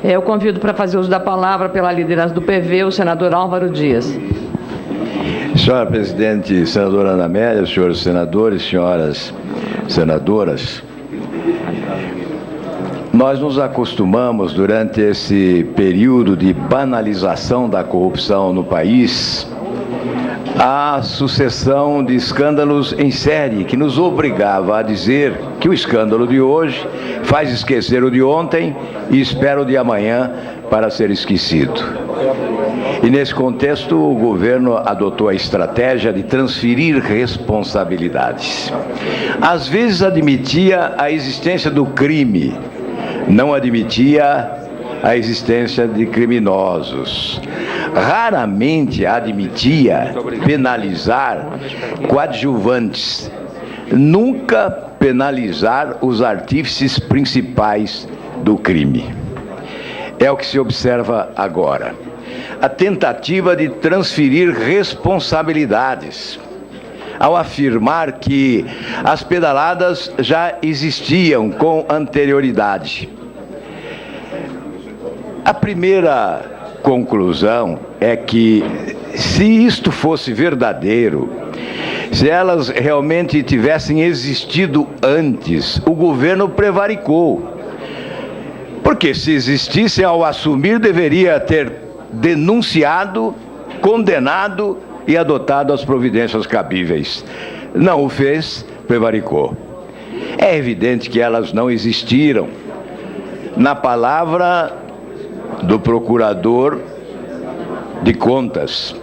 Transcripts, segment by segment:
Eu convido para fazer uso da palavra pela liderança do PV, o senador Álvaro Dias. Senhora presidente, senadora Ana Amélia, senhores senadores, senhoras senadoras, nós nos acostumamos durante esse período de banalização da corrupção no país à sucessão de escândalos em série, que nos obrigava a dizer que o escândalo de hoje faz esquecer o de ontem e espera o de amanhã para ser esquecido. E nesse contexto, o governo adotou a estratégia de transferir responsabilidades. Às vezes admitia a existência do crime, não admitia a existência de criminosos. Raramente admitia penalizar coadjuvantes, nunca penalizar os artífices principais do crime. É o que se observa agora. A tentativa de transferir responsabilidades, ao afirmar que as pedaladas já existiam com anterioridade. A primeira conclusão é que, se isto fosse verdadeiro, se elas realmente tivessem existido antes, o governo prevaricou. Porque se existissem, ao assumir, deveria ter denunciado, condenado e adotado as providências cabíveis. Não o fez, prevaricou. É evidente que elas não existiram. Na palavra do procurador de contas.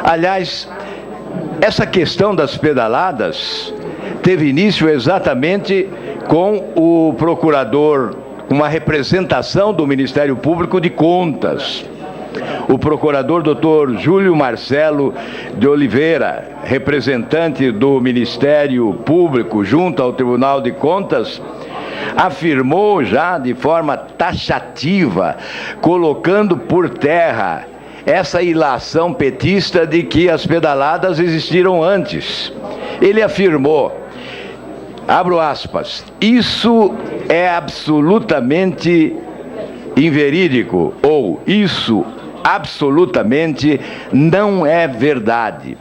Aliás, essa questão das pedaladas teve início exatamente com o procurador, uma representação do Ministério Público de Contas. O procurador Dr. Júlio Marcelo de Oliveira, representante do Ministério Público junto ao Tribunal de Contas, afirmou já de forma taxativa, colocando por terra essa ilação petista de que as pedaladas existiram antes. Ele afirmou, abro aspas, isso é absolutamente inverídico, ou isso absolutamente não é verdade.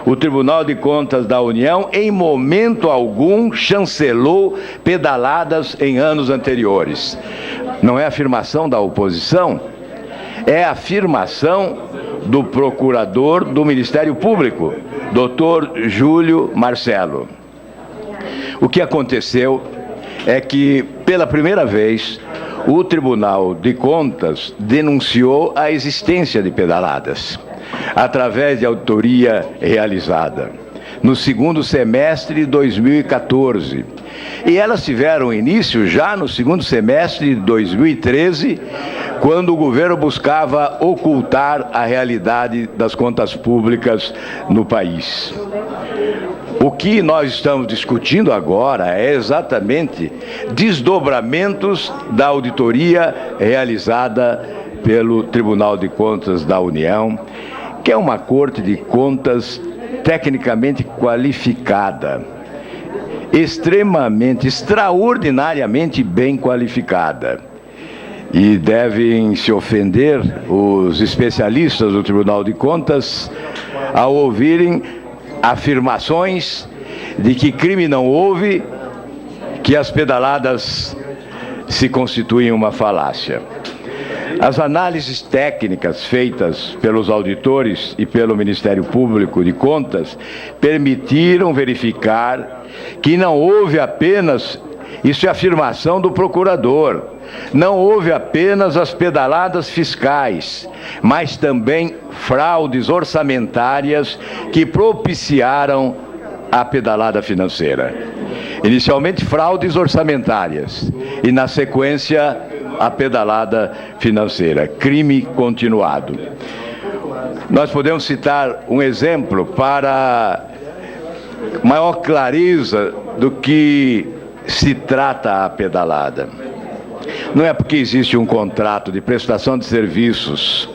O Tribunal de Contas da União, em momento algum, chancelou pedaladas em anos anteriores. Não é afirmação da oposição, é afirmação do procurador do Ministério Público, Dr. Júlio Marcelo. O que aconteceu é que, pela primeira vez, o Tribunal de Contas denunciou a existência de pedaladas, através de auditoria realizada, no segundo semestre de 2014. E elas tiveram início já no segundo semestre de 2013, quando o governo buscava ocultar a realidade das contas públicas no país. O que nós estamos discutindo agora é exatamente desdobramentos da auditoria realizada pelo Tribunal de Contas da União, que é uma Corte de Contas tecnicamente qualificada, extraordinariamente bem qualificada. E devem se ofender os especialistas do Tribunal de Contas ao ouvirem afirmações de que crime não houve, que as pedaladas se constituem uma falácia. As análises técnicas feitas pelos auditores e pelo Ministério Público de Contas permitiram verificar que não houve apenas, isso é afirmação do procurador, não houve apenas as pedaladas fiscais, mas também fraudes orçamentárias que propiciaram a pedalada financeira. Inicialmente, fraudes orçamentárias e, na sequência, a pedalada financeira, crime continuado. Nós podemos citar um exemplo para maior clareza do que se trata a pedalada. Não é porque existe um contrato de prestação de serviços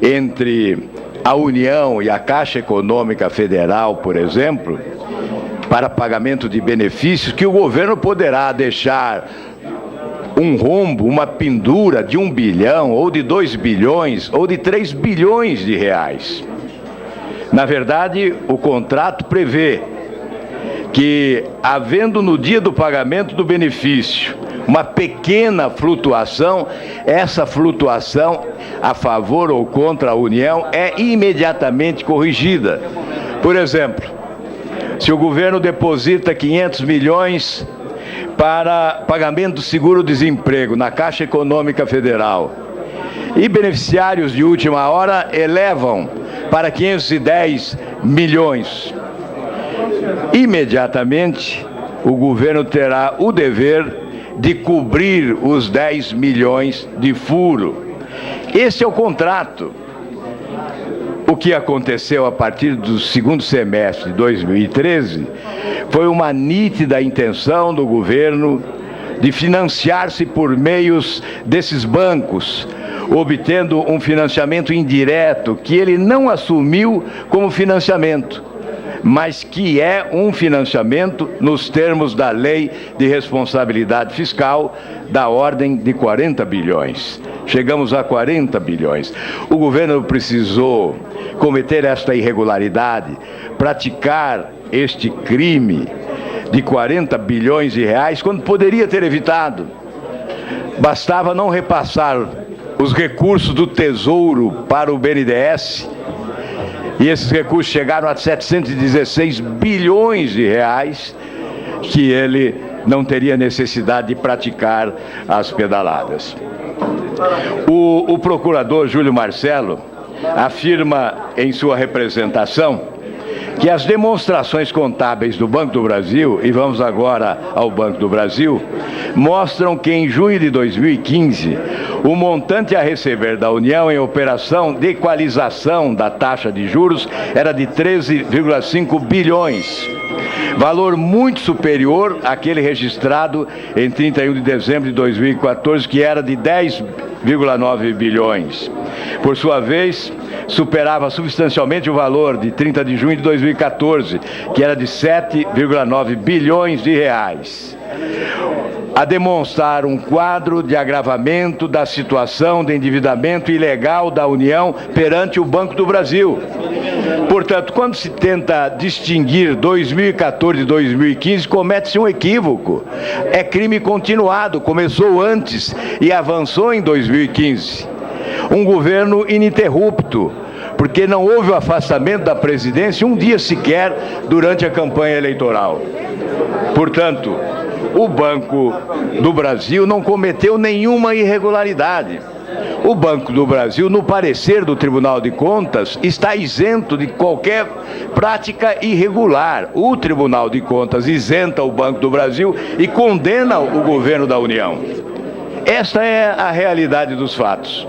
entre a União e a Caixa Econômica Federal, por exemplo, para pagamento de benefícios, que o governo poderá deixar um rombo, uma pendura de 1 bilhão, ou de 2 bilhões, ou de 3 bilhões de reais. Na verdade, o contrato prevê que, havendo no dia do pagamento do benefício uma pequena flutuação, essa flutuação a favor ou contra a União é imediatamente corrigida. Por exemplo, se o governo deposita 500 milhões para pagamento do seguro-desemprego na Caixa Econômica Federal e beneficiários de última hora elevam para 510 milhões, imediatamente o governo terá o dever de cobrir os 10 milhões de furo. Esse é o contrato. O que aconteceu a partir do segundo semestre de 2013 foi uma nítida intenção do governo de financiar-se por meios desses bancos, obtendo um financiamento indireto que ele não assumiu como financiamento, mas que é um financiamento nos termos da Lei de Responsabilidade Fiscal da ordem de 40 bilhões. Chegamos a 40 bilhões. O governo precisou cometer esta irregularidade, praticar este crime de 40 bilhões de reais, quando poderia ter evitado. Bastava não repassar os recursos do Tesouro para o BNDES, e esses recursos chegaram a 716 bilhões de reais, que ele não teria necessidade de praticar as pedaladas. O procurador Júlio Marcelo afirma em sua representação que as demonstrações contábeis do Banco do Brasil, e vamos agora ao Banco do Brasil, mostram que em junho de 2015, o montante a receber da União em operação de equalização da taxa de juros era de 13,5 bilhões, valor muito superior àquele registrado em 31 de dezembro de 2014, que era de 10,9 bilhões. Por sua vez, superava substancialmente o valor de 30 de junho de 2014, que era de 7,9 bilhões de reais. A demonstrar um quadro de agravamento da situação de endividamento ilegal da União perante o Banco do Brasil. Portanto, quando se tenta distinguir 2014 de 2015, comete-se um equívoco. É crime continuado, começou antes e avançou em 2015. Um governo ininterrupto, porque não houve o afastamento da presidência um dia sequer durante a campanha eleitoral. Portanto, o Banco do Brasil não cometeu nenhuma irregularidade. O Banco do Brasil, no parecer do Tribunal de Contas, está isento de qualquer prática irregular. O Tribunal de Contas isenta o Banco do Brasil e condena o governo da União. Esta é a realidade dos fatos.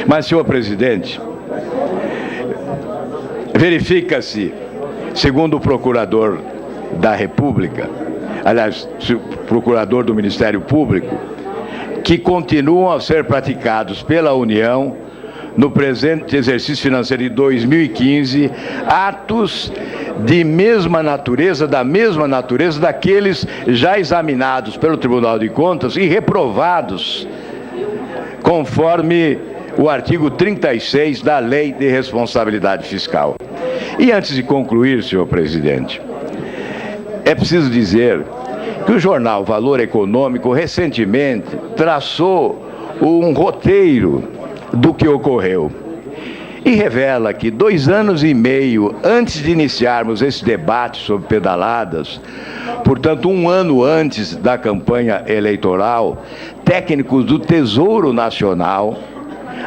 Mas, senhor presidente, verifica-se, segundo o procurador da República, aliás, procurador do Ministério Público, que continuam a ser praticados pela União no presente exercício financeiro de 2015, atos de mesma natureza, da mesma natureza daqueles já examinados pelo Tribunal de Contas e reprovados conforme o artigo 36 da Lei de Responsabilidade Fiscal. E antes de concluir, senhor presidente, é preciso dizer que o jornal Valor Econômico recentemente traçou um roteiro do que ocorreu e revela que 2 anos e meio antes de iniciarmos esse debate sobre pedaladas, portanto 1 ano antes da campanha eleitoral, técnicos do Tesouro Nacional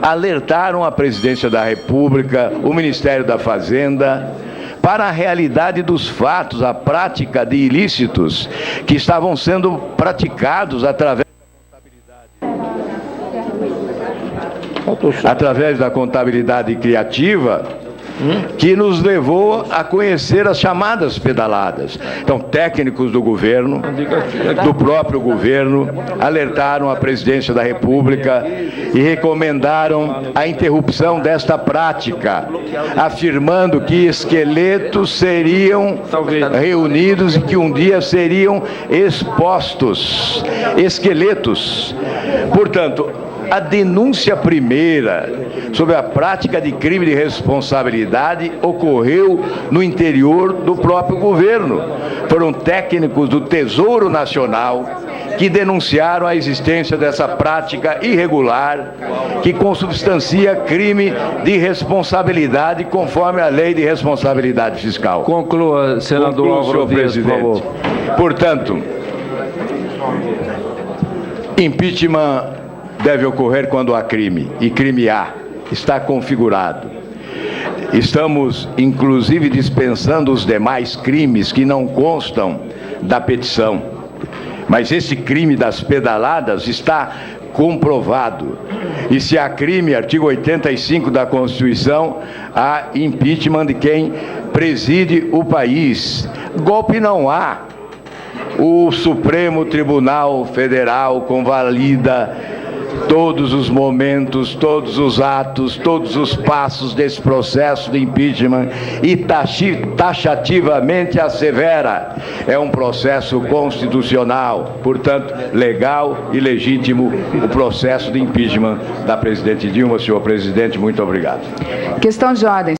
alertaram a Presidência da República, o Ministério da Fazenda, para a realidade dos fatos, a prática de ilícitos que estavam sendo praticados através da contabilidade criativa que nos levou a conhecer as chamadas pedaladas. Então, técnicos do governo, do próprio governo, alertaram a presidência da República e recomendaram a interrupção desta prática, afirmando que esqueletos seriam reunidos e que um dia seriam expostos. Esqueletos. Portanto, a denúncia primeira sobre a prática de crime de responsabilidade ocorreu no interior do próprio governo. Foram técnicos do Tesouro Nacional que denunciaram a existência dessa prática irregular que consubstancia crime de responsabilidade conforme a Lei de Responsabilidade Fiscal. Conclua, senador Álvaro Dias, por favor. Portanto, impeachment deve ocorrer quando há crime, e crime há, está configurado. Estamos, inclusive, dispensando os demais crimes que não constam da petição. Mas esse crime das pedaladas está comprovado. E se há crime, artigo 85 da Constituição, há impeachment de quem preside o país. Golpe não há. O Supremo Tribunal Federal convalida todos os momentos, todos os atos, todos os passos desse processo de impeachment e taxativamente assevera. É um processo constitucional, portanto, legal e legítimo o processo de impeachment da presidente Dilma. Senhor presidente, muito obrigado. Questão de ordem.